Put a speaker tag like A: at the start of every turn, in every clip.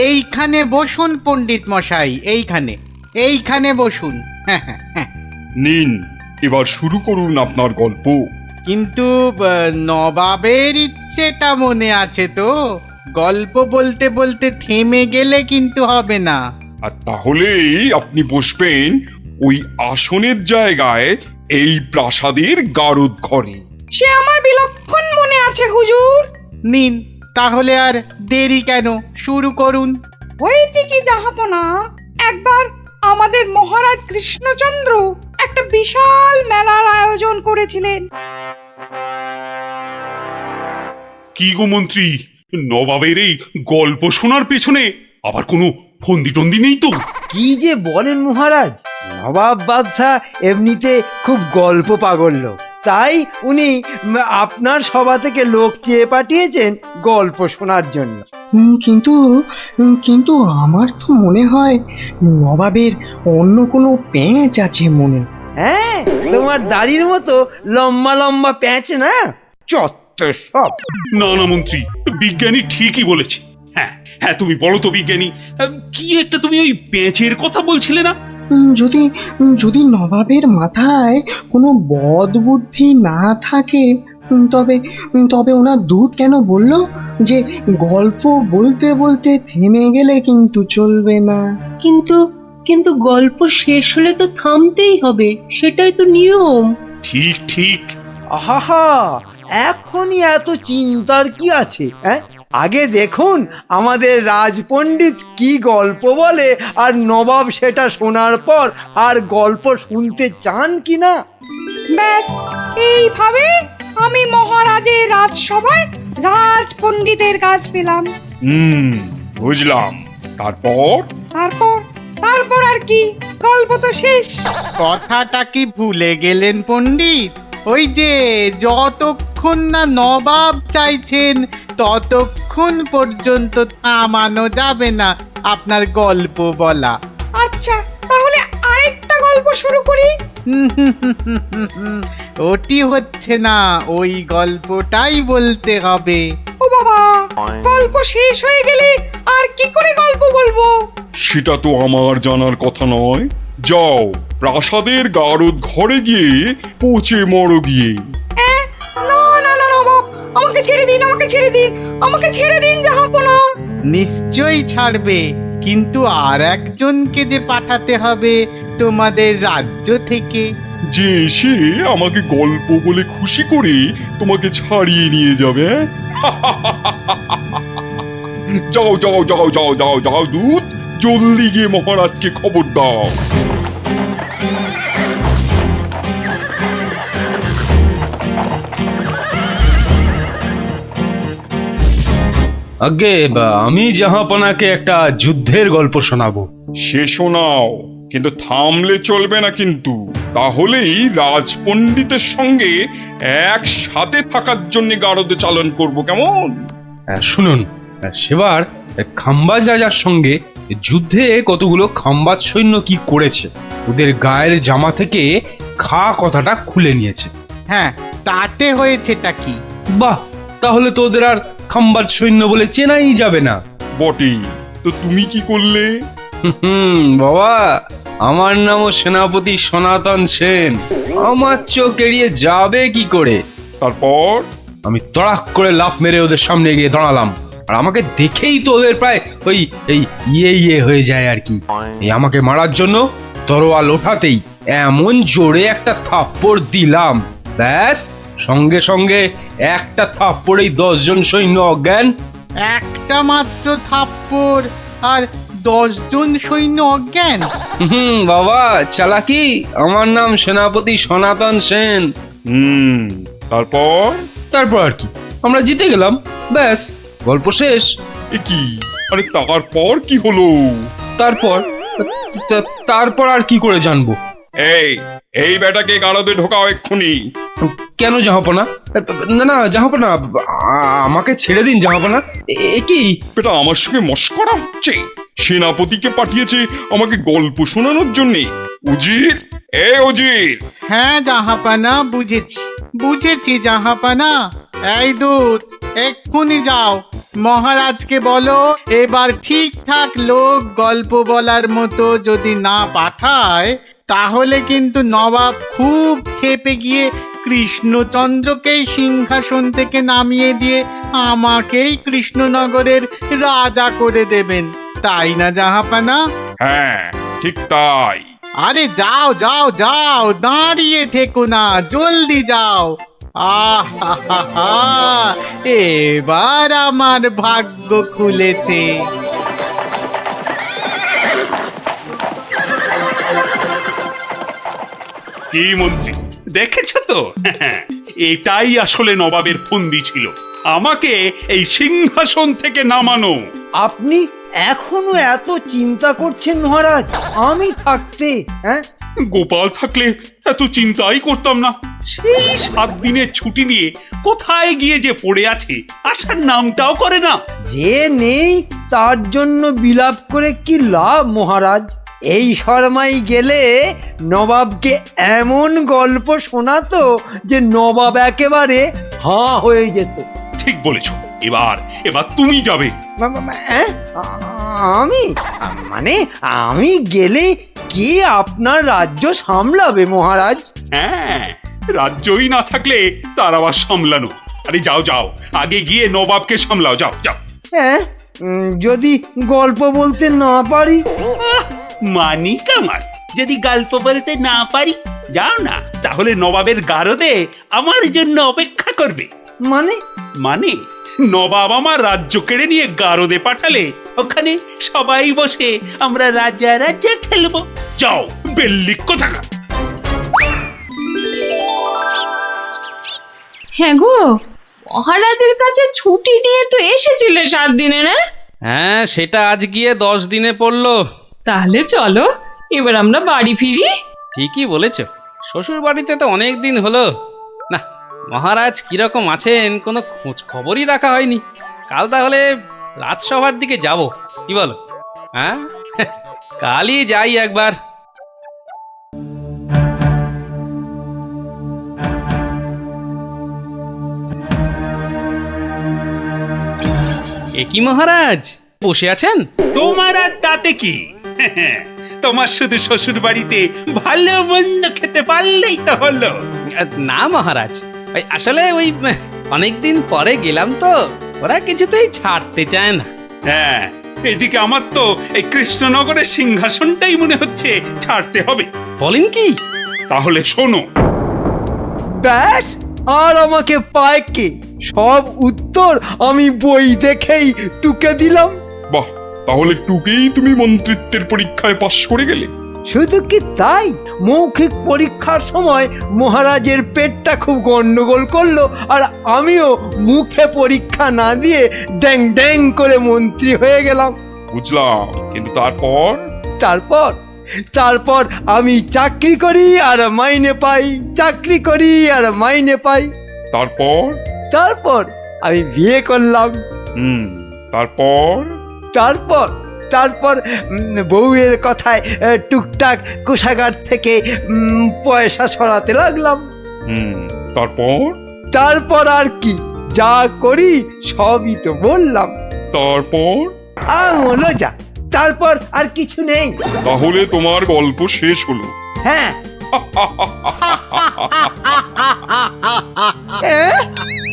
A: এইখানে বসুন পণ্ডিত মশাই, এইখানে এইখানে বসুন। হ্যাঁ হ্যাঁ হ্যাঁ।
B: নিন, এবার শুরু করুন আপনার গল্প।
A: কিন্তু নবাবের ইচ্ছেটা মনে আছে তো? গল্প বলতে বলতে থেমে গেলে কিন্তু হবে না।
B: আর তাহলেই আপনি বসবেন ওই আসনের জায়গায়, এই প্রাসাদের গারদ ঘরে।
C: সে আমার বিলক্ষণ মনে আছে হুজুর।
A: নিন, তাহলে আর দেরি কেন, শুরু করুন।
C: হয়েছে কি জাহাপনা, একবার আমাদের মহারাজ কৃষ্ণচন্দ্র একটা বিশাল মেলার আয়োজন করেছিলেন।
B: কি গো মন্ত্রী, নবাবের এই গল্প শোনার পেছনে আবার কোনো ফন্দি টন্দি নেই তো?
D: কি যে বলেন মহারাজ, নবাব বাদশাহ এমনিতে খুব গল্প পাগল লোক, তাই উনি আপনার সভা থেকে লোক চেয়ে পাঠিয়েছেন গল্প শোনার জন্য।
E: কিন্তু কিন্তু আমার তো মনে হয় নবাবের অন্য কোনো পেঁচ আছে মনে।
D: হ্যাঁ, তোমার দাড়ির মতো লম্বা লম্বা প্যাঁচ না, চত্ব সব।
B: না না মন্ত্রী, বিজ্ঞানী ঠিকই বলেছে। হ্যাঁ হ্যাঁ, তুমি বলো তো বিজ্ঞানী, কি একটা তুমি ওই পেঁচের কথা বলছিলে না?
E: যদি যদি নবাবের মাথায় কোনো বদ বুদ্ধি না থাকে, তবে তবে ওনার দূত কেন বললো যে গল্প বলতে বলতে থেমে গেলে কিন্তু চলবে না?
F: কিন্তু কিন্তু গল্প শেষ হলে তো থামতেই হবে, সেটাই তো নিয়ম।
B: ঠিক ঠিক।
D: আহা, এখনই এত চিন্তার কি আছে? হ্যাঁ, আগে দেখুন আমাদের রাজপণ্ডিত কি গল্প বলে, আর নবাব সেটা শোনার পর আর গল্প শুনতে চান কিনা।
C: ব্যাস, এইভাবে আমি মহারাজের রাজসভায় রাজ পণ্ডিতের কাজ পেলাম।
B: বুঝলাম। তারপর?
C: তারপর তারপর আর কি, গল্প তো শেষ।
A: কথাটা কি ভুলে গেলেন পণ্ডিত? ওই যে যতক্ষণ না নবাব চাইছেন ততক্ষণ পর্যন্ত থামানো যাবে না আপনার গল্প বলা।
C: আচ্ছা, তাহলে আরেকটা গল্প শুরু করি।
A: ওটি হচ্ছে না, ওই গল্পটাই বলতে হবে।
C: ও বাবা, গল্প শেষ হয়ে গেলে আর কি করে গল্প বলবো?
B: সেটা তো আমার জানার কথা নয়। যাও, প্রাসাদের গারদ ঘরে গিয়ে পচে মরো গিয়ে।
C: না না না নবাব, আমাকে ছেড়ে দিন, আমাকে ছেড়ে দিন, আমাকে ছেড়ে দিন জাহাপনা।
A: নিশ্চয়ই ছাড়বে, কিন্তু আর একজনকে যে পাঠাতে হবে তোমাদের রাজ্য থেকে।
B: যে এসে আমাকে গল্প বলে খুশি করে তোমাকে ছাড়িয়ে নিয়ে যাবে। যাও যাও যাও যাও যাও যাও দূত, জলদি গিয়ে মহারাজকে খবর দাও।
G: আগে আমি জাহাপনাকে একটা যুদ্ধের গল্প শোনাবো।
B: সে শোনাও, কিন্তু থামলে চলবে না কিন্তু, তাহলেই রাজপণ্ডিতের সঙ্গে একসাথে থাকার জন্য গারদে চালন করব, কেমন?
G: শুনুন, সেবার খাম্বাজ রাজার সঙ্গে যুদ্ধে কতগুলো খাম্বাজ সৈন্য কি করেছে, ওদের গায়ের জামা থেকে খা কথাটা খুলে নিয়েছে।
A: হ্যাঁ, তাতে হয়েছেটা কি?
G: বাহ, তাহলে তো ওদের আর খাম্বাজ সৈন্য বলে চেনাই যাবে না।
B: বটেই তো, তুমি কি করলে?
G: বাবা, আমার নামও সেনাপতি সনাতন সেন, আমার চোখ এড়িয়ে যাবে কি করে?
B: তারপর?
G: আমি তড়াক করে লাফ মেরে ওদের সামনে গিয়ে দাঁড়ালাম, আর আমাকে দেখেই তো ওদের প্রায় ওই এই ইয়ে হয়ে যায় আর কি। এই আমাকে মারার জন্য তরোয়াল ওঠাতেই এমন জোরে একটা থাপ্পড় দিলাম, ব্যাস সঙ্গে সঙ্গে একটা থাপ্পড়েই 10 জন সৈন্য অজ্ঞান।
A: একটা মাত্র থাপ্পড় আর 10 জন সৈন্য অজ্ঞান?
G: বাবা চালাকি, আমার নাম সেনাপতি সনাতন সেন।
B: তারপর?
G: তারপর আর কি, আমরা জিতে গেলাম, ব্যাস গল্প শেষ।
B: এ কি? আরে তারপর কি হলো?
G: তারপর আর কি করে জানবো?
B: এই এই বেটাকে গারদে ঢোকাও এক্ষুনি।
G: কেন জাহাপনা? না না জাহাপনা, আমাকে ছেড়ে দিন জাহাপনা। এ কি?
B: বেটা আমার সঙ্গে মশকরা হচ্ছে? সেনাপতিকে পাঠিয়েছে আমাকে গল্প শোনানোর জন্যে। উজির, এ উজির!
A: হ্যাঁ জাহাপানা, বুঝেছি বুঝেছি জাহাপানা। এই দূত, এক্ষুনি যাও, মহারাজকে বলো এবার ঠিকঠাক লোক গল্প বলার মতো যদি না পাঠায় তাহলে কিন্তু নবাব খুব ক্ষেপে গিয়ে কৃষ্ণচন্দ্রকেই সিংহাসন থেকে নামিয়ে দিয়ে আমাকেই কৃষ্ণনগরের রাজা করে দেবেন, তাই না জাহাপানা?
B: হ্যাঁ, ঠিক তাই।
A: আরে যাও যাও যাও, দাঁড়িয়ে থেকো না, জলদি যাও। আহা, এবার আমার ভাগ্য খুলেছে।
H: কি মন্ত্রী, দেখেছো তো? এটাই আসলে নবাবের ফন্দি ছিল, আমাকে এই সিংহাসন থেকে নামানো।
D: আপনি এখনো এত চিন্তা করছেন মহারাজ আমি থাকতে? হ্যাঁ,
H: গোপাল থাকলে এত চিন্তাই করতাম না। সেই 7 দিনের ছুটি নিয়ে কোথায় গিয়ে যে পড়ে আছে, আসার নামটাও করে না।
D: যে নেই তার জন্য বিলাপ করে কি লাভ মহারাজ? এই শর্মাই গেলে নবাবকে এমন গল্প শোনাতো যে নবাব একেবারে হাঁ হয়ে যেত।
H: ঠিক বলেছ, এবার এবার তুমি যাবে।
D: হ্যাঁ, আমি মানে আমি গেলে কে আপনার রাজ্য সামলাবে মহারাজ?
H: হ্যাঁ, রাজ্যই না থাকলে তার আবার সামলানো। আরে যাও যাও, আগে গিয়ে নবাবকে সামলাও, যাও যাও।
D: হ্যাঁ, যদি গল্প বলতে না পারি?
H: মানি কামাল, যদি গল্প বলতে না পারি, যাও না, তাহলে নবাবের গারদে আমার জন্য অপেক্ষা করবে।
D: মানে
H: মানে নবাব আমার রাজ্য কেড়ে নিয়ে গারদে পাঠালে ওখানে সবাই বসে আমরা রাজা রাজা খেলবো। যাও, বেল্লিক কোথাকার।
C: হ্যাঁ গো, মহারাজের কাছে ছুটি নিয়ে তো এসেছিলে 7 দিনে, না?
I: হ্যাঁ, সেটা আজ গিয়ে 10 দিনে পড়লো।
C: তাহলে চলো এবার আমরা বাড়ি ফিরি।
I: ঠিকই বলেছ, শ্বশুর বাড়িতে তো অনেক দিন হলো না। মহারাজ কিরকম আছেন কোনো খোঁজ খবরই রাখা হয়নি। কাল তাহলে রাজসভার দিকে যাব, কি বলো? হ্যাঁ, কালই যাই একবার। এ কি মহারাজ, বসে আছেন?
H: তোমার আর তাতে কি? তোমার শুধু শ্বশুর বাড়িতে ভালো মন্দ খেতে পারলেই তো হলো।
I: না মহারাজ, ওই আসলে ওই অনেকদিন পরে গেলাম তো, ওরা কিছুতেই ছাড়তে চায় না।
H: হ্যাঁ, এদিকে আমার তো এই কৃষ্ণনগরের সিংহাসনটাই মনে হচ্ছে ছাড়তে হবে।
I: বলেন কি?
H: তাহলে শোনো,
D: ব্যাস, আর আমাকে পায় কে? সব উত্তর আমি বই দেখেই টুকে দিলাম।
B: বাহ, তাহলে টুকেই তুমি মন্ত্রিত্বের পরীক্ষায় পাশ করে গেলে।
D: শুধু কি তাই, মৌখিক পরীক্ষার সময় মহারাজের পেটটা খুব গন্ডগোল করলো, আর আমিও মুখে পরীক্ষা না দিয়ে ড্যাং ড্যাং করে মন্ত্রী হয়ে গেলাম।
B: বুঝলাম, কিন্তু তারপর?
D: তারপর তারপর আমি চাকরি করি আর মাইনে পাই, চাকরি করি আর মাইনে পাই।
B: তারপর?
D: তারপর আমি বিয়ে করলাম।
B: তারপর?
D: তারপর তারপর বউয়ের কথায় টুকটাক কোষাগার থেকে পয়সা সরাতে লাগলাম।
B: তারপর?
D: তারপর আর কি, যা করি সবই তো বললাম।
B: তারপর?
D: হলো যা, তারপর আর কিছু নেই।
B: তাহলে তোমার গল্প শেষ হলো?
D: হ্যাঁ।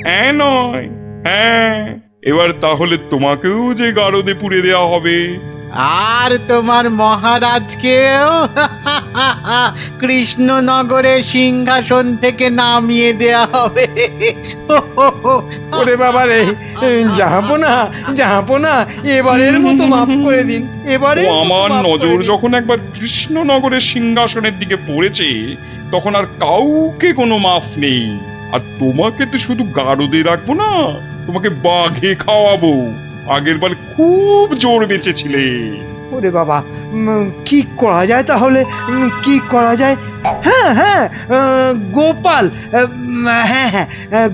B: হ্যাঁ নয়, হ্যাঁ। এবার তাহলে তোমাকেও যে গারদে পুড়ে দেওয়া হবে,
A: আর তোমার মহারাজকেও কৃষ্ণনগরের সিংহাসন থেকে নামিয়ে দেয়া হবে।
D: ওরে বাবা রে, জাহাপনা, এবারের মতো মাফ করে দিন, এবারে
B: আমার নজর যখন একবার কৃষ্ণনগরের সিংহাসনের দিকে পড়েছে তখন আর কাউকে কোনো মাফ নেই। আর তোমাকে তো শুধু গারদে রাখবো না, তোমাকে বাঘে খাওয়াবো। আগের বার খুব জোর বেঁচেছিলে।
D: ওরে বাবা, কি করা যায় তাহলে, কি করা যায়? হ্যাঁ হ্যাঁ, গোপাল, হ্যাঁ হ্যাঁ,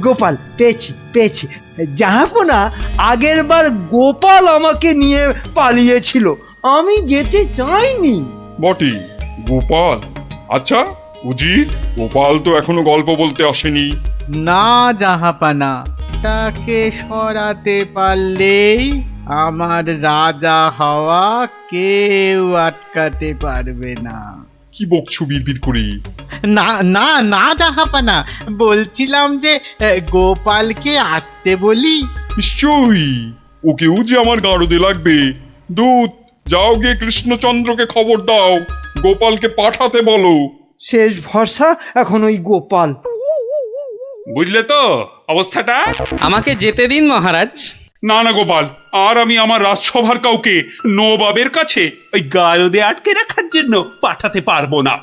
D: গোপাল, পেয়েছি। জাহাপনা, আগের বার গোপাল আমাকে নিয়ে পালিয়েছিল, আমি যেতে চাইনি।
B: বটে, গোপাল? আচ্ছা উজির, গোপাল তো এখনো গল্প বলতে আসেনি।
A: না জাহাপানা, ওটাকে সরাতে পারলেই আমার রাজা হওয়া কেউ আটকাতে পারবে না।
B: কি বকছো বিড়বিড় করে?
A: না না না জাহাপানা, বলছিলাম যে গোপালকে আসতে বলি।
B: নিশ্চয়ই, ওকেও যে আমার গারদে লাগবে। দূত, যাও গিয়ে কৃষ্ণচন্দ্রকে খবর দাও, গোপালকে পাঠাতে বলো।
D: শেষ ভরসা এখন ওই গোপাল।
H: বুঝলে তো অবস্থাটা?
I: আমাকে যেতে দিন মহারাজ।
H: না না গোপাল, আর আমি আমার রাজসভার কাউকে নবাবের কাছে ওই গারদে আটকে রাখার জন্য পাঠাতে পারবো না।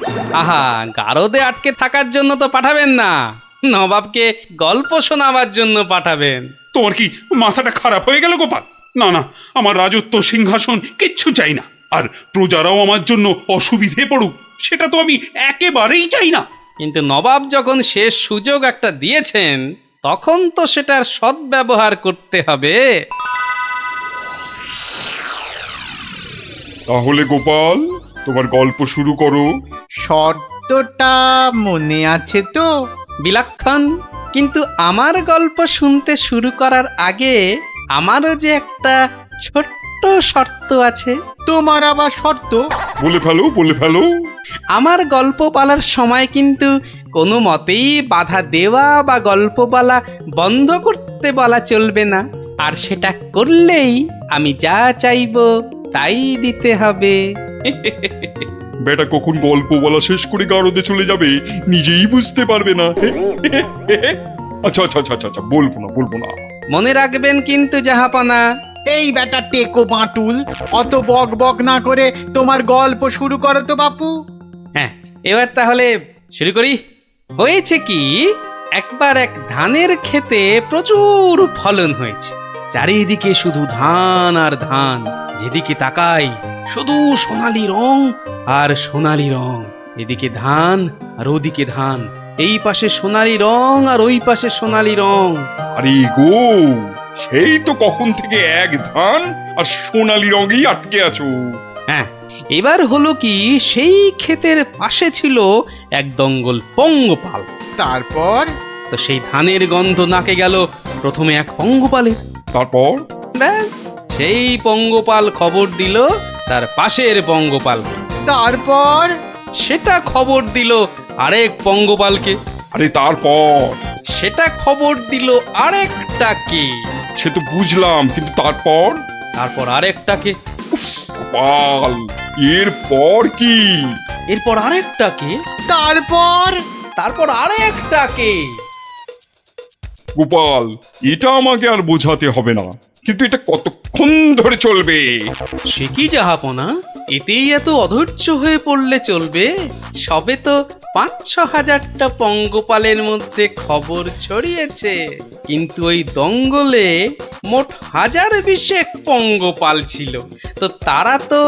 I: আহা, গারদে আটকে থাকার জন্য তো পাঠাবেন না, নবাবকে গল্প শোনাবার জন্য পাঠাবেন।
H: তোমার কি মাথাটা খারাপ হয়ে গেল গোপাল? না না, আমার রাজত্ব সিংহাসন কিচ্ছু চাই না, আর প্রজারাও আমার জন্য অসুবিধে পড়ুক সেটা তো আমি একেবারেই চাই না।
I: কিন্তু নবাব যখন শেষ সুযোগ একটা দিয়েছেন, তখন তো সেটার সদ্ব্যবহার করতে হবে।
B: তাহলে গোপাল, তোমার গল্প শুরু করো।
A: শর্তটা মনে আছে তো?
I: বিলক্ষণ। কিন্তু আমার গল্প শুনতে শুরু করার আগে আমারও যে একটা ছোট্ট শর্ত আছে।
A: তোমার আবার শর্ত?
B: বলে ফেলো, বলে ফেলো।
I: আমার গল্প বলার সময় কিন্তু কোনো মতেই বাধা দেওয়া বা গল্প বলা বন্ধ করতে বলা চলবে না। আর সেটা করলেই আমি যা চাইবো তাই দিতে হবে।
B: বেটা কখন গল্প বলা শেষ করে গারদে চলে যাবে নিজেই বুঝতে পারবে না। আচ্ছা আচ্ছা আচ্ছা আচ্ছা, বলবো না, বলবো না।
I: মনে রাখবেন কিন্তু জাহাপানা।
A: এই বেটা টেকো বাঁটুল, অত বক বক না করে তোমার গল্প শুরু করো তো বাপু।
I: হ্যাঁ, এবার তাহলে শুরু করি। হয়েছে কি, একবার এক ধানের ক্ষেতে প্রচুর ফলন হয়েছে। চারিদিকে শুধু ধান আর ধান, যেদিকে তাকাই শুধু সোনালী রং আর সোনালী রং। এদিকে ধান আর ওদিকে ধান, এই পাশে সোনালী রং আর ওই পাশে সোনালী রং।
B: আরে গো, সেই তো কখন থেকে এক ধান আর সোনালী রঙেই আটকে আছো।
I: হ্যাঁ, এবার হলো কি, সেই ক্ষেতের পাশে ছিল এক দঙ্গল পঙ্গপাল।
A: তারপর?
I: তো সেই ধানের গন্ধ নাকে গেল প্রথমে এক পঙ্গপালের।
B: তারপর?
I: ব্যাস, সেই পঙ্গপাল খবর দিল তার পাশের পঙ্গপালকে।
A: তারপর?
I: সেটা খবর দিল আরেক পঙ্গপালকে।
B: আরে তারপর?
I: সেটা খবর দিল আরেকটাকে।
B: সে তো বুঝলাম, কিন্তু তারপর?
I: তারপর আরেকটাকে।
B: গোপাল, এরপর কি?
I: এরপর আরেকটাকে।
A: তারপর?
I: তারপর আরেকটাকে।
B: গোপাল, এটা আমাকে আর বোঝাতে হবে না, কিন্তু এটা কতক্ষণ ধরে চলবে?
I: সে কি জাহাপনা, এতেই এত অধৈর্য হয়ে পড়লে চলবে? সবে তো ৫-৬ হাজারটা পঙ্গপালের মধ্যে খবর ছড়িয়েছে, কিন্তু ওই দঙ্গলে মোট ১০২০ পঙ্গপাল ছিল। তো তারা তো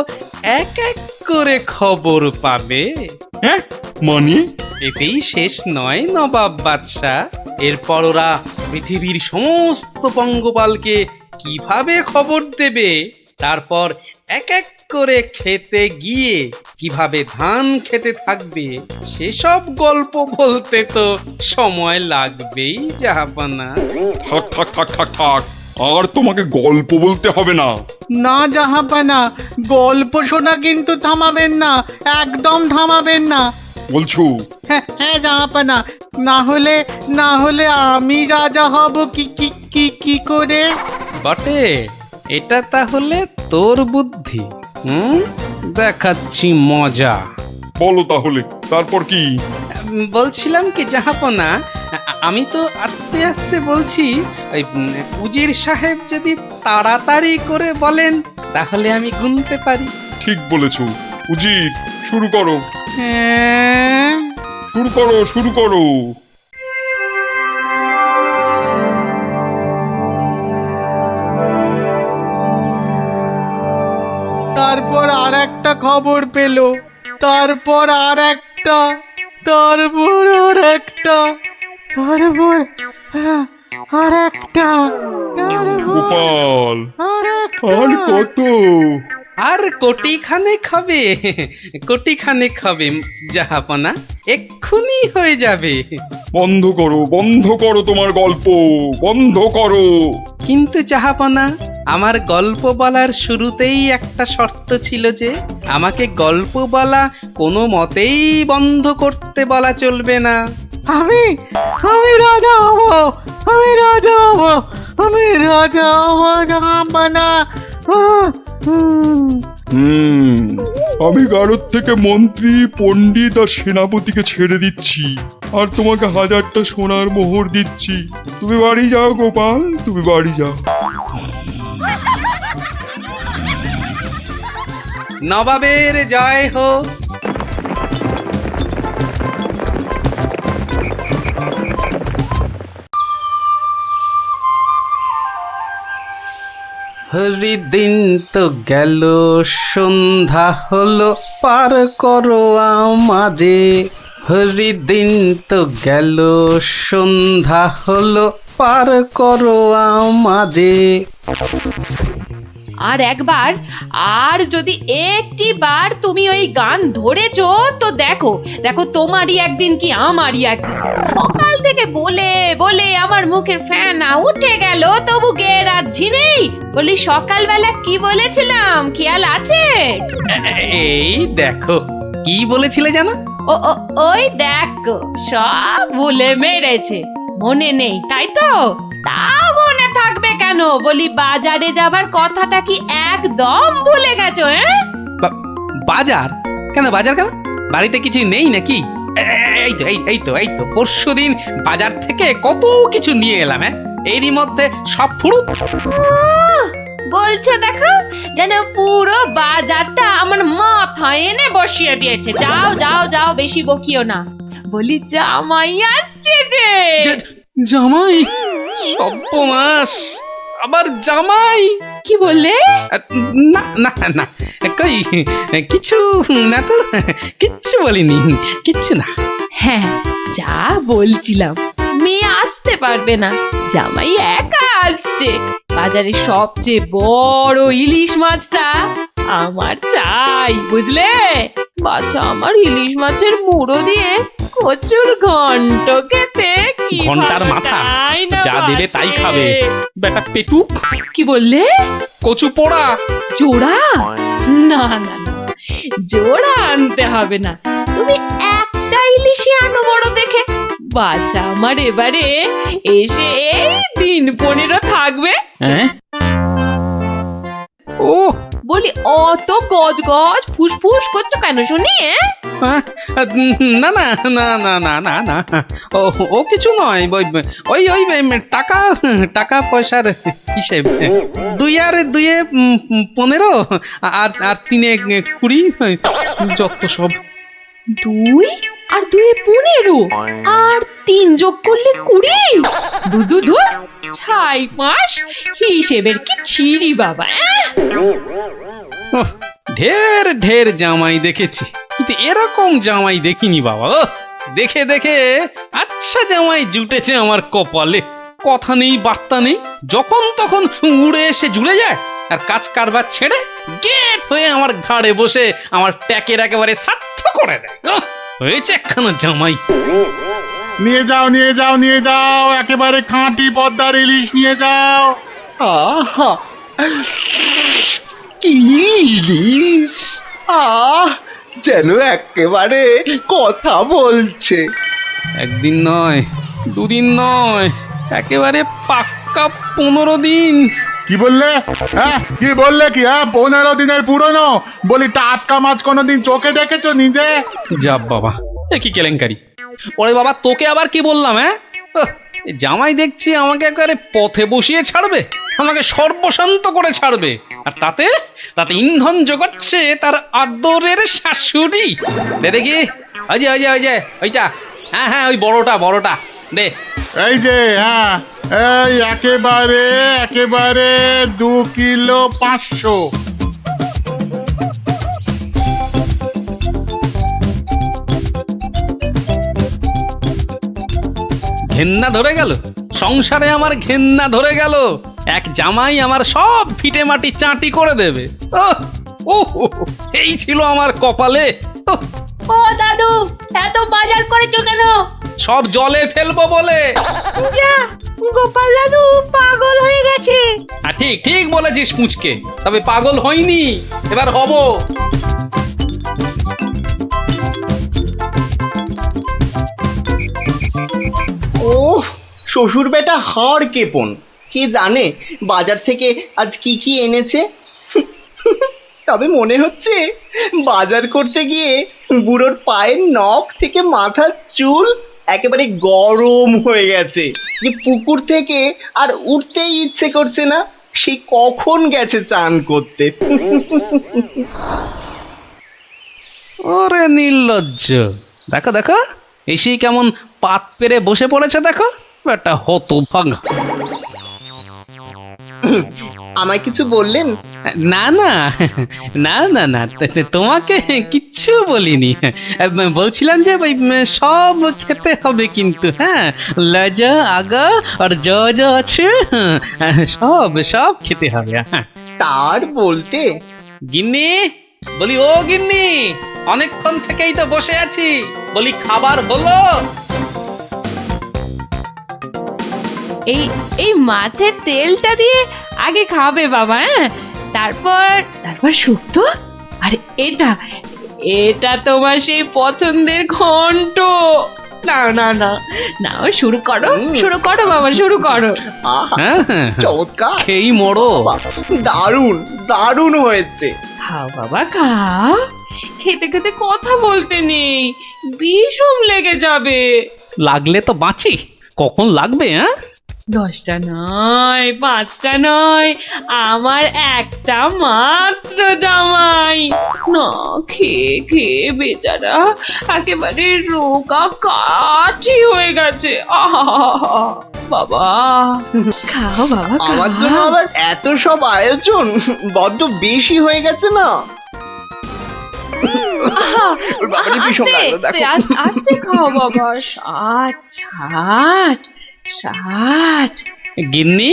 I: এক এক করে খবর পাবে।
B: হ্যাঁ, মানে?
I: এতেই শেষ নয় নবাব বাদশাহ। এরপর ওরা পৃথিবীর সমস্ত পঙ্গপালকে কিভাবে খবর দেবে, তারপর এক এক করে খেতে গিয়ে কিভাবে ধান খেতে থাকবে, সেসব গল্প বলতে তো সময় লাগবেই জাহাপানা।
B: থাক থাক থাক থাক থাক, আর তোমাকে গল্প বলতে হবে না।
A: না জাহাপানা, গল্প শোনা কিন্তু থামাবেন না, একদম থামাবেন না।
B: বলছো?
A: হ্যাঁ হ্যাঁ জাহাপানা, না হলে আমি রাজা হব কি কি কি কি করে?
I: বটে, এটা তাহলে তোর বুদ্ধি। দেখাচ্ছি মজা।
B: বলো তাহলে, তারপর কি?
I: বলছিলাম কি জাহাপনা, আমি তো আস্তে আস্তে বলছি। ওই উজির সাহেব যদি তাড়াতাড়ি করে বলেন তাহলে আমি গুনতে পারি।
B: ঠিক বলেছো। উজির, শুরু করো,
A: হ্যাঁ,
B: শুরু করো, শুরু করো।
A: তারপর আর একটা খবর পেল, তারপর আর একটা, তারপর আর একটা, তারপর আর একটা,
B: গোপাল,
A: আর
B: আর কত?
I: আর কোটি খানেক হবে, কোটি খানেক হবে জাহাপনা, এক্ষুনি হয়ে যাবে।
B: বন্ধ করো তোমার গল্প, বন্ধ করো।
I: কিন্তু জাহাপনা, আমার গল্প বলার শুরুতেই একটা শর্ত ছিল যে আমাকে গল্প বলা কোনো মতেই বন্ধ করতে বলা চলবে না।
A: আমি আমি রাজা হব, আমি রাজা হব, আমি রাজা হব জাহাপনা।
B: আমি গারদ থেকে মন্ত্রী, পণ্ডিত আর সেনাপতিকে ছেড়ে দিচ্ছি, আর তোমাকে 1000টা সোনার মোহর দিচ্ছি। তুমি বাড়ি যাও গোপাল, তুমি বাড়ি যাও।
I: নবাবের জয় হোক। হরিদিন তো গেল, সন্ধ্যা হলো, পার করো আমারে। হরিদিন তো গেল, সন্ধ্যা হলো, পার করো আমারে।
J: আর একবার, আর যদি একটি বার তুমি ওই গান ধরেছো তো দেখো দেখো, তোমারই একদিন কি আমারই একদিন। সকাল থেকে বলে বলে আমার মুখের ফেনা উঠে গেল, তবু গেয়ে রাখছি নেই। বলি সকালবেলা কি বলেছিলাম, খেয়াল আছে?
I: এই দেখো, কি বলেছিলে জানো?
J: ও ও, ওই দেখো, সব ভুলে মেরেছে, মনে নেই তাই তো? তা মনে থাকবে কেন? বলি বাজারে যাবার কথাটা কি একদম ভুলে গেছো?
I: বাজার কেন? বাজার কেন? বাড়িতে কিছু নেই নাকি? এই তো পরশুদিন বাজার থেকে কত কিছু নিয়ে এলাম। এরই মধ্যে সব ফুরুত।
J: বলছে দেখো, যেন পুরো বাজারটা আমার মাথায় এনে বসিয়ে দিয়েছে। যাও যাও যাও, বেশি বকিও না। বলি জামাই আসছে যে।
I: জামাই? সর্বনাশ, আবার জামাই?
J: কি বললে?
I: না না না, কই কিছু না তো, কিচ্ছু বলিনি, কিচ্ছু না।
J: হ্যাঁ, যা বলছিলাম, মেয়ে আসতে পারবে না, জামাই একা আসছে। বাজারে সবচেয়ে বড় ইলিশ মাছটা আমার চাই, বুঝলে? বাচ্চা আমার ইলিশ মাছের মুড়ো দিয়ে কচুর ঘন্ট খেতে কি
I: ঘন্টার মাথা যা দেবে তাই খাবে বেটা পেটু।
J: কি বললে?
I: কচু পোড়া?
J: জোড়া? না না না, জোড়া আনতে হবে না, তুমি একটা ইলিশই আনো বড় দেখে। বাচ্চা আমার এবারে এসে দিন 15 থাকবে।
I: ও
J: বলি অত গজ গজ ফুসফুস করছো কেন শুনি?
I: না না না না না না না, ও কিছু নয়, ওই ওই টাকা টাকা পয়সার হিসেব। 2 আর 2 15, আর 3 20, যত সব।
J: 2 আর 2 15, আর 3 যোগ করলে 20। দুদু ছাই মাস হিসেবের কি ছিরি বাবা।
I: ঢের ঢের জামাই দেখেছি, কিন্তু এরকম জামাই দেখিনি বাবা। দেখে দেখে আচ্ছা জামাই জুটেছে আমার কপালে। কথা নেই, বার্তা নেই, যখন তখন উড়ে এসে জুড়ে যায়, আর কাজ কারবার ছেড়ে গেট হয়ে আমার ঘাড়ে বসে আমার ট্যাকের একেবারে সার্থ করে দেয়। হয়েছে একখানা জামাই।
K: নিয়ে যাও নিয়ে যাও নিয়ে যাও, একেবারে খাঁটি পদ্মার ইলিশ নিয়ে যাও। আহা, কি ইলিশ! যেন একেবারে কথা বলছে।
I: একদিন নয়, 2 দিন নয়, একেবারে পাক্কা 15 দিন।
K: কি বললে? হ্যাঁ, কি বললে? কি? 15 দিনের পুরনো? বলি টাটকা মাছ কোনোদিন চোখে দেখেছো নিজে?
I: যা বাবা, এ কি কেলেঙ্কারি! ওরে বাবা, তোকে আবার কি বললাম? জামাই দেখছি আমাকে একেবারে পথে বসিয়ে ছাড়বে, আমাকে সর্বশান্ত করে ছাড়বে, আর তাতে তাতে ইন্ধন জোগাচ্ছে তার আদরের শাশুড়ি। দেখি, ওই যে ওইটা, হ্যাঁ ওই বড়টা দে।
K: এই যে, হ্যাঁ, এই একেবারে একেবারে 2 কিলো 500।
I: ঘেন্না ধরে গেল, সংসারে আমার ঘেন্না ধরে গেল। এক জামাই আমার সব ভিটে মাটি চাঁটি করে দেবে। এই ছিল আমার কপালে। উহ,
F: ও দাদু, এত বাজার করেছো কেন?
I: সব জলে ফেলবো বলে।
C: যা, গোপাল দাদু পাগল হয়ে গেছে।
I: ঠিক ঠিক বলেছিস পুচকে, তবে পাগল হইনি, এবার হব।
L: ও শ্বশুর বেটা হাড় কেপন, কে জানে বাজার থেকে আজ কি কি এনেছে। তবে মনে হচ্ছে বাজার করতে গিয়ে বুড়োর পায়ের নখ থেকে মাথার চুল একেবারে গরম হয়ে গেছে, যে পুকুর থেকে আর উঠতেই ইচ্ছে করছে না, সে কখন গেছে চান করতে।
I: ওরে নির্লজ্জ, দেখো দেখো এসেই কেমন পাত পেরে বসে পড়েছে, দেখো একটা হতভাগা।
L: আমায় কিছু বললেন?
I: না না না না না, তোমাকে কিচ্ছু বলিনি। বলছিলাম যে ওই সব খেতে হবে কিন্তু, হ্যাঁ, লজা আগা আর যা যা আছে সব সব খেতে হবে। হ্যাঁ,
L: তার বলতে
I: গিন্নি, বলি ও গিন্নি, অনেকক্ষণ থেকেই তো বসে আছি, বলি খাবার হলো?
J: এই এই মাছের তেলটা দিয়ে আগে খাবে বাবা, হ্যাঁ, তারপর তারপর শুক্তো। আর এটা এটা তোমার সেই পছন্দের ঘন্ট। না না না না, শুরু করো শুরু করো বাবা, শুরু করো।
L: আহা,
I: হ্যাঁ হ্যাঁ,
L: চমৎকার,
I: খেয়েই মরো।
L: দারুণ দারুণ হয়েছে।
J: খাও বাবা খাও, খেতে খেতে কথা বলতে নেই, বিষম লেগে যাবে।
I: লাগলে তো বাঁচি, কখন লাগবে? হ্যাঁ,
J: 10টা নয়, 5টা নয়, আমার একটা মাত্র জামাই। না খেয়ে খেয়ে বেচারা একেবারে রোগা কাঠি হয়ে গেছে। আহা বাবা, খাও বাবা
L: আমার জন্য
J: খাও।
L: আবার এত সব আয়োজন বড্ড বেশি হয়ে গেছে না?
J: আহা,
L: ওর বাবারই ভীষণ
J: আস্তে,
L: লাগলো, দেখো।
J: আস্তে খাও বাবা। 60 60।
I: গিন্নি,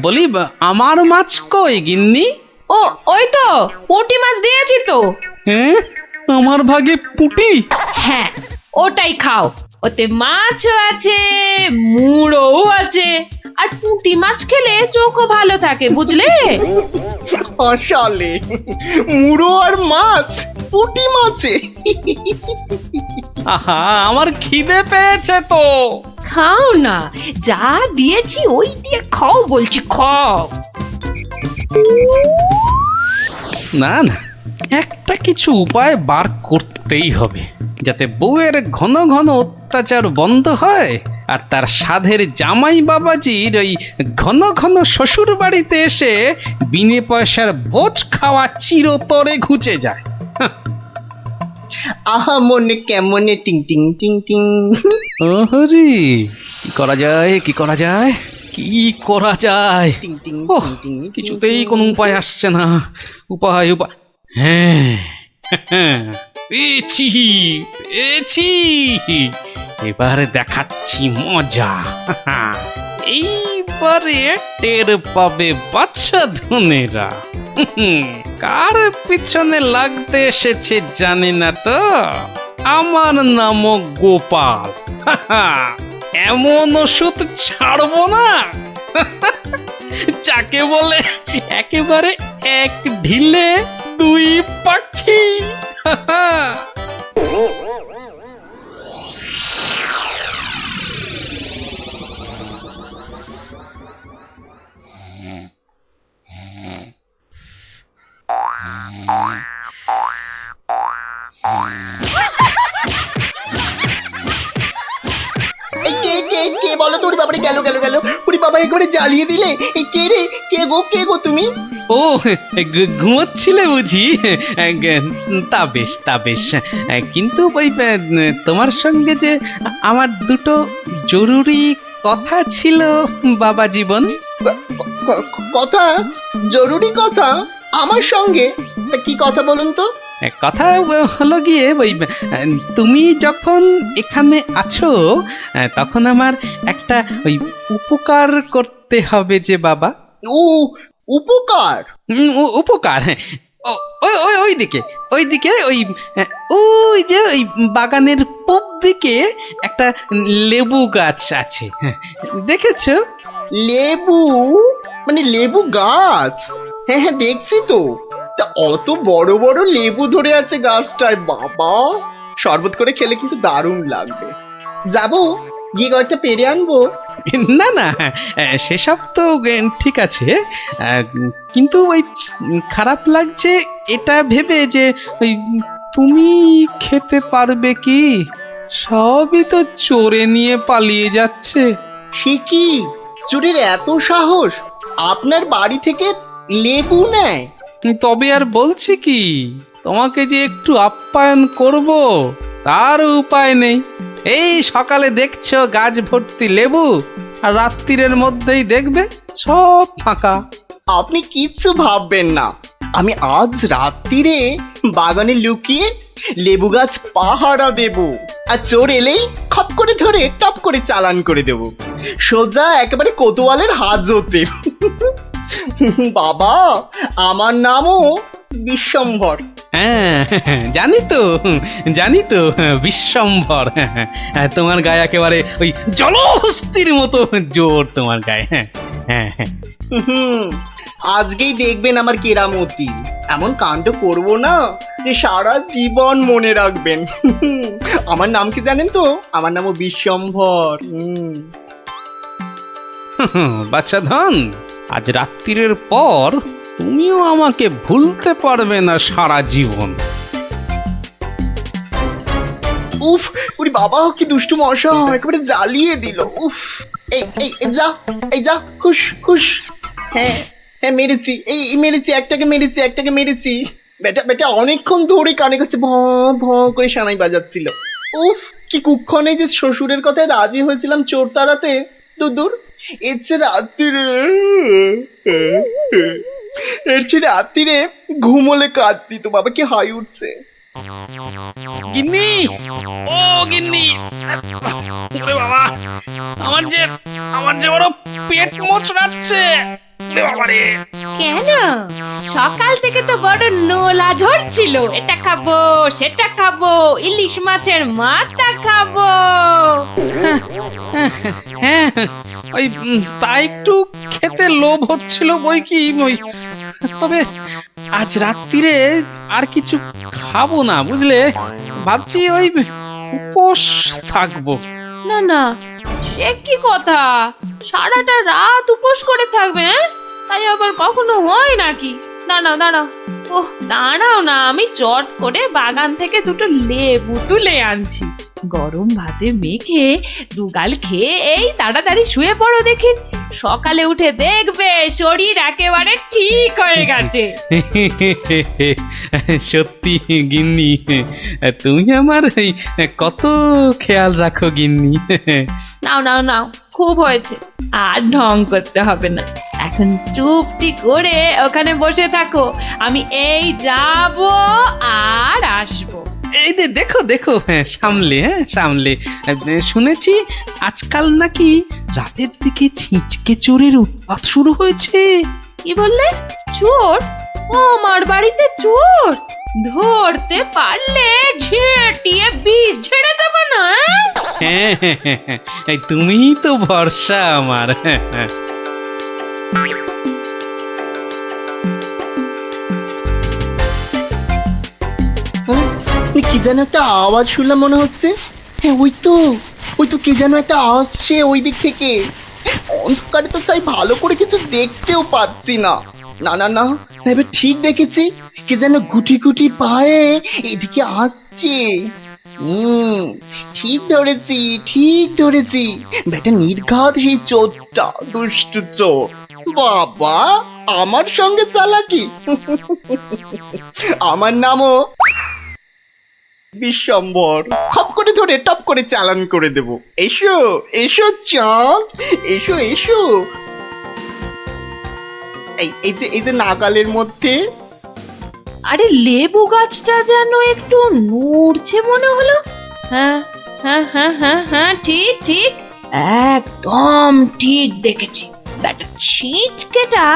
I: বলি আমার মাছ কই গিন্নি?
J: ও ওই তো পুঁটি মাছ দিয়েছি তো।
I: হ্যাঁ, আমার ভাগে পুটি।
J: হ্যাঁ, ওটাই খাও, ওতে মাছও আছে, মুড়োও আছে, আর পুঁটি মাছ খেলে চোখও ভালো থাকে, বুঝলে?
L: আসলে মুড়ো আর মাছ, পুঁটি মাছে।
I: আহা, আমার খিদে পেয়েছে তো।
J: খাও না, যা দিয়েছি ওই দিয়ে খাও বলছি, খাও।
I: না না, একটা কিছু উপায় বার করতেই হবে, যাতে বউয়ের ঘন ঘন অত্যাচার বন্ধ হয়, আর তার সাধের জামাই বাবাজির ওই ঘন ঘন শ্বশুর বাড়িতে এসে বিনে পয়সার ভোজ খাওয়া চিরতরে ঘুচে যায়।
L: আহা মনে কেমনে টিং টিং টিং টিং।
I: ওহরি, কি করা যায়, কি করা যায়, কি করা যায়?
L: টিং টিং
I: ওহ,
L: টিং টিং।
I: কিছুতেই কোনো উপায় আসছে না। উপায় উপায়, হ্যাঁ পেয়েছি পেয়েছি, এবারে দেখাচ্ছি মজা। এইবারে টের পাবে বাচ্চা ধনেরা কার পিছনে লাগতে এসেছে জানি না তো। আমার নামও গোপাল। এমন ওষুধ ছাড়বো না যাকে বলে একেবারে এক ঢিলে দুই পাখি।
L: এই কে বলো তো? ওরে বাবারে, গেল গেল গেল, ওরে বাবা একেবারে জ্বালিয়ে দিলে। এই কে রে? কে গো তুমি?
I: ও, ঘুমোচ্ছিলে বুঝি? তা বেশ তা বেশ, কিন্তু ওই তোমার সঙ্গে যে আমার দুটো জরুরি কথা ছিল বাবা জীবন।
L: কথা? জরুরি কথা আমার সঙ্গে? তা কি কথা বলুন তো?
I: কথা হলো গিয়ে ওই তুমি যখন এখানে আছো তখন আমার একটা ওই উপকার করতে হবে যে বাবা।
L: ও উপকার?
I: উপকার, ওই ওই ওইদিকে ওই যে ওই বাগানের পূব দিকে একটা লেবু গাছ আছে, দেখেছো?
L: লেবু? মানে লেবু গাছ? হ্যাঁ হ্যাঁ, দেখছি তো। তা অত বড় বড় লেবু ধরে আছে গাছটায়, বাবা! শরবত করে খেলে কিন্তু দারুণ লাগবে। যাবো, গিয়ে কয়েকটা পেরে আনবো।
I: না না, সেসব তো ঠিক আছে, কিন্তু ওই খারাপ লাগছে এটা ভেবে যে ওই তুমি খেতে পারবে কি? সবই তো চোরে নিয়ে পালিয়ে যাচ্ছে।
L: সে কি, চোরের এত সাহস? আপনার বাড়ি থেকে লেবু নেয়?
I: তবে আর বলছি কি, তোমাকে যে একটু আপ্যায়ন করব তার উপায় নেই। এই সকালে দেখছো গাছ ভর্তি লেবু, আর রাত্রিরের মধ্যেই দেখবে সব ফাঁকা।
L: আপনি কিচ্ছু ভাববেন না, আমি আজ রাত্রিরে বাগানে লুকিয়ে লেবু গাছ পাহারা দেব, আর চোর এলেই খপ করে ধরে টপ করে চালান করে দেব, সোজা একেবারে কোতোয়ালের হাজতে। বাবা, আমার নামও বিশ্বম্ভর।
I: হ্যাঁ, জানি তো বিশ্বম্ভর। তোমার গায়ে একেবারে ওই জলহস্তির মতো জোর তোমার গায়ে। হ্যাঁ,
L: আজকেই দেখবেন আমার কেরামতি। এমন কাণ্ড করবো না যে সারা জীবন মনে রাখবেন। আমার নাম কি জানেন তো? আমার নামও বিশ্বম্ভর।
I: বাচ্চা ধন, আজ রাত্রিরের পর তুমিও আমাকে ভুলতে পারবে না সারা জীবন।
L: উফ, ওরে বাবা, কি দুষ্টু মশা, একেবারে জ্বালিয়ে দিল। উফ, এই এই এই যা, এই যা, খুশ খুশ। হ্যাঁ হ্যাঁ, মেরেছি, এই মেরেছি, একটাকে মেরেছি। বেটা অনেকক্ষণ ধরে কানে কাছে ভ ভ করে সানাই বাজাচ্ছিল। উফ, কি কুক্ষণে যে শ্বশুরের কথায় রাজি হয়েছিলাম চোর তাড়াতে। দূর, এর চেয়ে রাত্রিরে ঘুমোলে কাজ দিত। বাবা, কি হাই উঠছে।
I: গিন্নি, ও গিন্নি, ওরে বাবা, আমার যে বড় পেট মোচড়াচ্ছে।
J: কেন? সকাল থেকে তো বড় নোলা ঝরছিল, এটা খাবো সেটা খাবো, ইলিশ মাছের মাথা খাবো।
I: হ্যাঁ, ওই তা একটু খেতে লোভ হচ্ছিল বই কি, তবে আজ রাত্রিরে আর কিছু খাবো না, বুঝলে? ভাবছি ওই উপোস থাকবো।
J: না, সে কি কথা? সারাটা রাত উপোস করে থাকবে? তাই আবার কখনো হয় নাকি? দাঁড়াও, ওহ দাঁড়াও না, আমি চট করে বাগান থেকে দুটো লেবু তুলে আনছি। গরম ভাতে মেখে দুগাল খেয়ে এই তাড়াতাড়ি শুয়ে পড়ো দেখি, সকালে উঠে দেখবে শরীর একেবারে ঠিক হয়ে গেছে।
I: সত্যি গিন্নি, তুমি আমার কত খেয়াল রাখো গিন্নি।
J: নাও, খুব হয়েছে, আর ঢং করতে হবে না। এখন চুপটি করে ওখানে বসে থাকো, আমি এই যাব আর আসবো।
I: এই যে দেখো, সামলে। শুনেছি আজকাল নাকি রাতের দিকে ছিঁচকে চোরের উৎপাত শুরু হয়েছে।
J: কি বললে? চোর? আমার বাড়িতে চোর? ধরতে পারলে ঝেঁটিয়ে বিষ ঝেড়ে দেবো না?
I: হ্যাঁ, তুমিই তো ভরসা আমার।
L: কি যেন একটা আওয়াজ শুনলাম মনে হচ্ছে। হ্যাঁ, ওই তো কি যেন একটা আসছে ওই দিক থেকে। অন্ধকারে তো চাই ভালো করে কিছু দেখতেও পাচ্ছি না। না, এবার ঠিক দেখেছি, কে যেন গুটি গুটি পায়ে এদিকে আসছে। ঠিক ধরেছি, বেটা নির্ঘাত সেই চোরটা, দুষ্টু চোর। বাবা, আমার সঙ্গে চালাকি। আমার নামও বিশ্বম্ভর। খপ করে ধরে টপ করে চালান করে দেব। এসো চাঁদ, এসো। এই যে নাগালের মধ্যে।
J: আরে লেবু গাছটা যেন একটু নড়ছে মনে হলো। হ্যাঁ, ঠিক, একদম ঠিক দেখেছি। ব্যাটা ছিটকেটা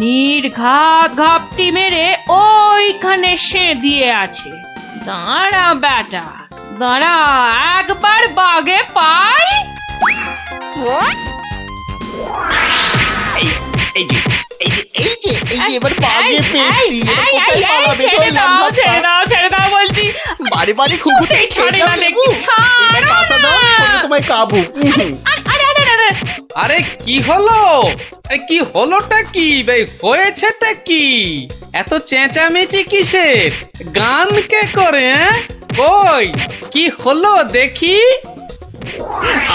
J: নির্ঘাত ঘাপটি মেরে ওইখানে দিয়ে আছে। দাঁড়া ব্যাটা, দাঁড়া, একবার বাগে পাই।
L: এবার বাগে পেয়েছি। এবার কোথায় পালাবে? ধরলাম, ধরলাম।
J: ছেড়ে দাও বলছি।
L: বারে বারে খুকুতে
J: ছাড়ি না দেখি,
L: এবার বাঁচা দাও, আমি তোমায় কাবু।
I: আরে কি হলো? আরে কি হলোটা কি ভাই, হয়েছেটা কি? এত চেঁচামেচি কিসের? গান কে করে? কই কি হলো দেখি?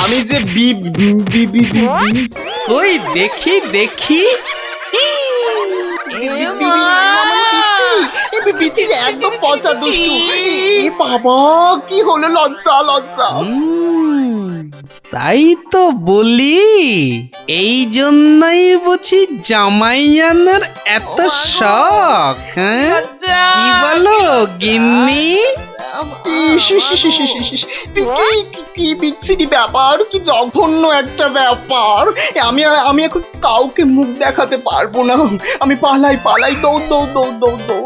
L: আমি যে
I: কই দেখি দেখি।
L: একদম পচা দুষ্টু। এ বাবা, কি হলো? লজ্জা লজ্জা।
I: তাই তো বলি, এই জন্যই বুঝি জামাইয়ানের এত শখ। হ্যাঁ কি বলো গিন্নি?
L: কি বিচ্ছিরি ব্যাপার, কি জঘন্য একটা ব্যাপার। আমি এখন কাউকে মুখ দেখাতে পারবো না। আমি পালাই, দৌড় দৌড় দৌড় দৌড় দৌড়।